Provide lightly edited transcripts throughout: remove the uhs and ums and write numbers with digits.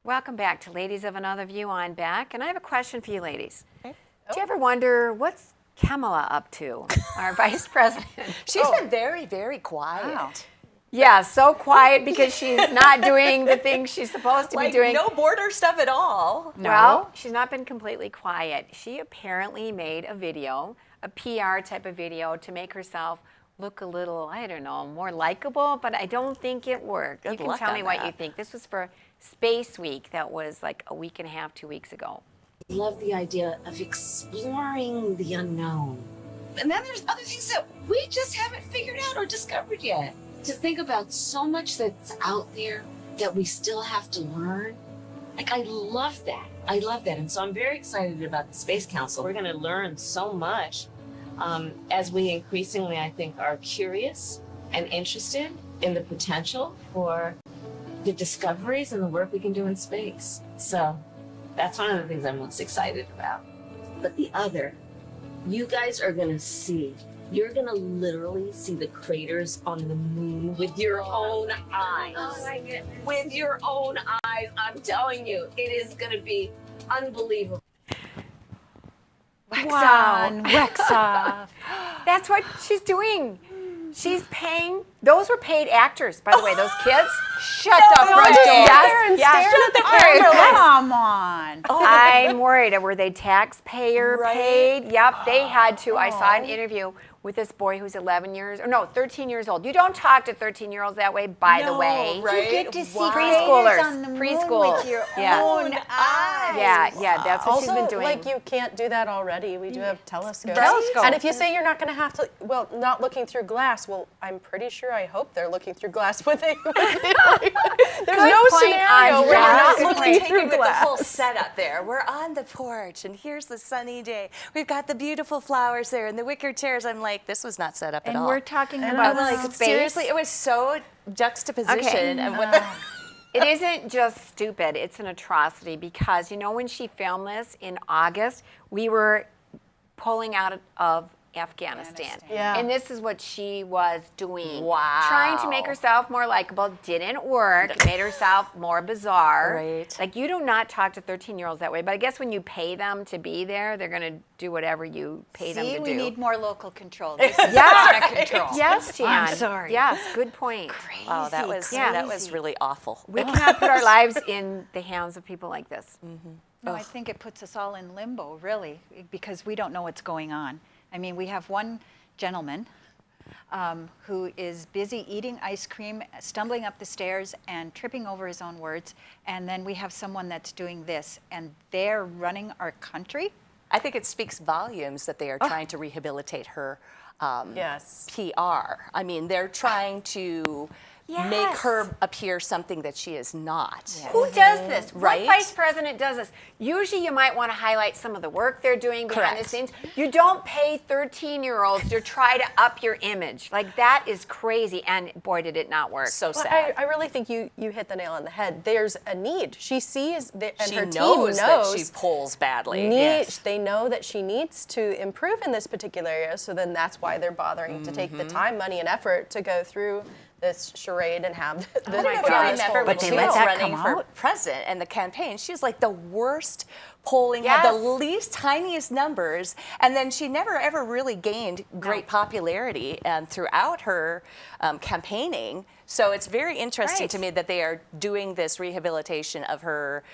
Welcome back to Ladies of Another View. I'm back, and I have a question for you ladies. Okay. Do you ever wonder what's Kamala up to, our vice president? She's been very, very quiet. Wow. Yeah, so quiet because she's not doing the things she's supposed to be doing. No border stuff at all. No. Well, she's not been completely quiet. She apparently made a video, a PR type of video, to make herself look a little, I don't know, more likable, but I don't think it worked. You can tell me what you think. This was for Space Week. That was like a week and a half, 2 weeks ago. I love the idea of exploring the unknown. And then there's other things that we just haven't figured out or discovered yet. To think about so much that's out there that we still have to learn. Like, I love that. I love that. And so I'm very excited about the Space Council. We're going to learn so much as we increasingly, I think, are curious and interested in the potential for the discoveries and the work we can do in space. So that's one of the things I'm most excited about. But the other, you guys are going to see. You're gonna literally see the craters on the moon with your own eyes. Oh my goodness. With your own eyes, I'm telling you, it is gonna be unbelievable. Wax on, wax off. That's what she's doing. She's paying, those were paid actors, by the way, those kids. Shut the front door. Yes, at the camera. Come on. Oh, I'm worried. Were they taxpayer paid? Yep, they had to. I saw an interview with this boy who's 13 years old. You don't talk to 13-year-olds that way, by the way. Right? You get to see preschoolers on the moon preschool with your own eyes. Yeah, that's what she's been doing. Like, you can't do that already. We do have telescopes. Telescope. And if you say you're not going to have to, well, not looking through glass, well, I'm pretty sure, I hope they're looking through glass with it. There's no scenario where you're not looking through with the glass. whole setup there. We're on the porch, and here's the sunny day. We've got the beautiful flowers there and the wicker chairs. I'm like, this was not set up at all. And we're talking about space. Seriously, it was so juxtaposition. And what It isn't just stupid, it's an atrocity, because you know when she filmed this in August, we were pulling out of Afghanistan. Yeah. And this is what she was doing. Wow. Trying to make herself more likable. Didn't work. Made herself more bizarre. Right. Like, you do not talk to 13-year-olds that way. But I guess when you pay them to be there, they're going to do whatever you pay them to do. We need more local control. Yes, Jan. I'm sorry. Yes, good point. Crazy. Wow, that was really awful. We cannot put our lives in the hands of people like this. Mm-hmm. No, I think it puts us all in limbo, really, because we don't know what's going on. I mean, we have one gentleman who is busy eating ice cream, stumbling up the stairs and tripping over his own words. And then we have someone that's doing this, and they're running our country. I think it speaks volumes that they are trying to rehabilitate her PR. I mean, they're trying to make her appear something that she is not. Yes. Who does this? Right? What vice president does this? Usually you might want to highlight some of the work they're doing behind the scenes. You don't pay 13-year-olds to try to up your image. Like, that is crazy, and boy, did it not work. So sad. I really think you hit the nail on the head. There's a need. She sees, and she her knows team knows that she polls badly. They know that she needs to improve in this particular area, so then that's why they're bothering to take the time, money, and effort to go through this charade and have the I don't know if you remember when she let was that running come for out? president and the campaign. She was like the worst polling, had the least, tiniest numbers, and then she never ever really gained great popularity throughout her campaigning. So it's very interesting to me that they are doing this rehabilitation of her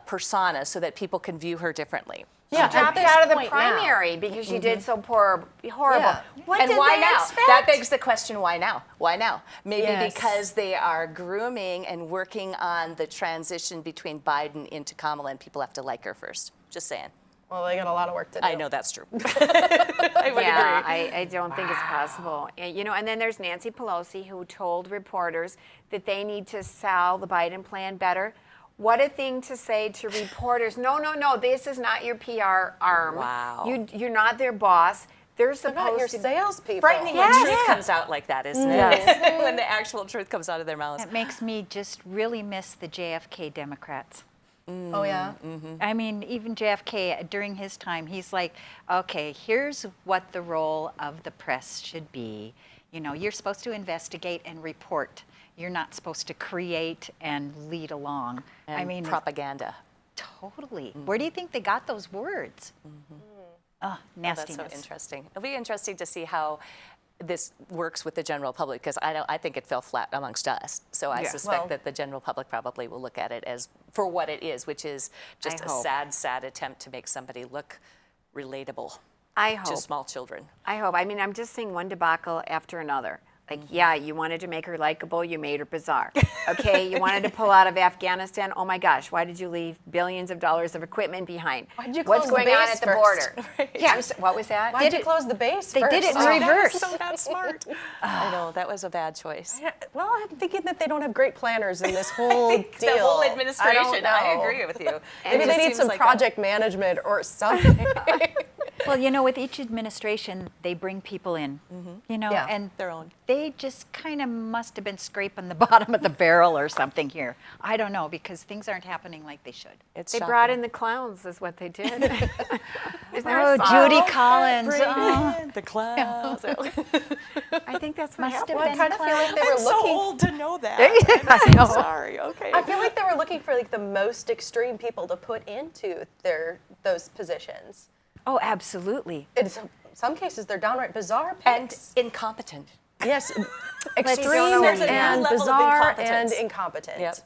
persona so that people can view her differently. Yeah, dropped out of the primary because she did so horrible. Yeah. What and did why they now? expect? That begs the question, why now? Why now? Maybe Yes. because they are grooming and working on the transition between Biden into Kamala, and people have to like her first. Just saying. Well, they got a lot of work to do. I know that's true. I would agree. I don't think it's possible. And, you know, and then there's Nancy Pelosi, who told reporters that they need to sell the Biden plan better. What a thing to say to reporters. No, this is not your PR arm. Wow. You're not their boss. They're supposed Not your to salespeople. Frightening when truth comes out like that, isn't it? When the actual truth comes out of their mouths. It makes me just really miss the JFK Democrats. Oh, yeah? I mean, even JFK, during his time, he's like, okay, here's what the role of the press should be. You know, you're supposed to investigate and report. You're not supposed to create and lead along. And I mean, propaganda. totally. Where do you think they got those words? Oh, nastiness. That's so interesting. It'll be interesting to see how this works with the general public, because I think it fell flat amongst us. So I suspect that the general public probably will look at it as for what it is, which is just a sad, sad attempt to make somebody look relatable to small children. I hope. I mean, I'm just seeing one debacle after another. Like, yeah, you wanted to make her likable, you made her bizarre. Okay, you wanted to pull out of Afghanistan. Oh my gosh, why did you leave billions of dollars of equipment behind? Why did you What's close the going on base at the first? border? Yeah, what was that? Why did you close the base They first? did it in reverse. So not smart. I know, that was a bad choice. Well, I'm thinking that they don't have great planners in this whole deal. The whole administration, I know. agree with you. Maybe they need some project management or something. Well, you know, with each administration, they bring people in, you know, Yeah. and Their own. they just kind of must have been scraping the bottom of the barrel or something here. I don't know, because things aren't happening like they should. It's They shocking. brought in the clowns, is what they did. Isn't there Oh, a song? Judy Collins. Bring Oh. in the clowns. I think that's what Must have happened. Well, I kind of feel like they were I'm so looking. old to know that. I know. Sorry. Okay. I feel like they were looking for like the most extreme people to put into those positions. Oh, absolutely. In some cases, they're downright bizarre And picks. incompetent. Yes, don't know extreme what you mean. and Level of bizarre and incompetence. incompetent. Yep.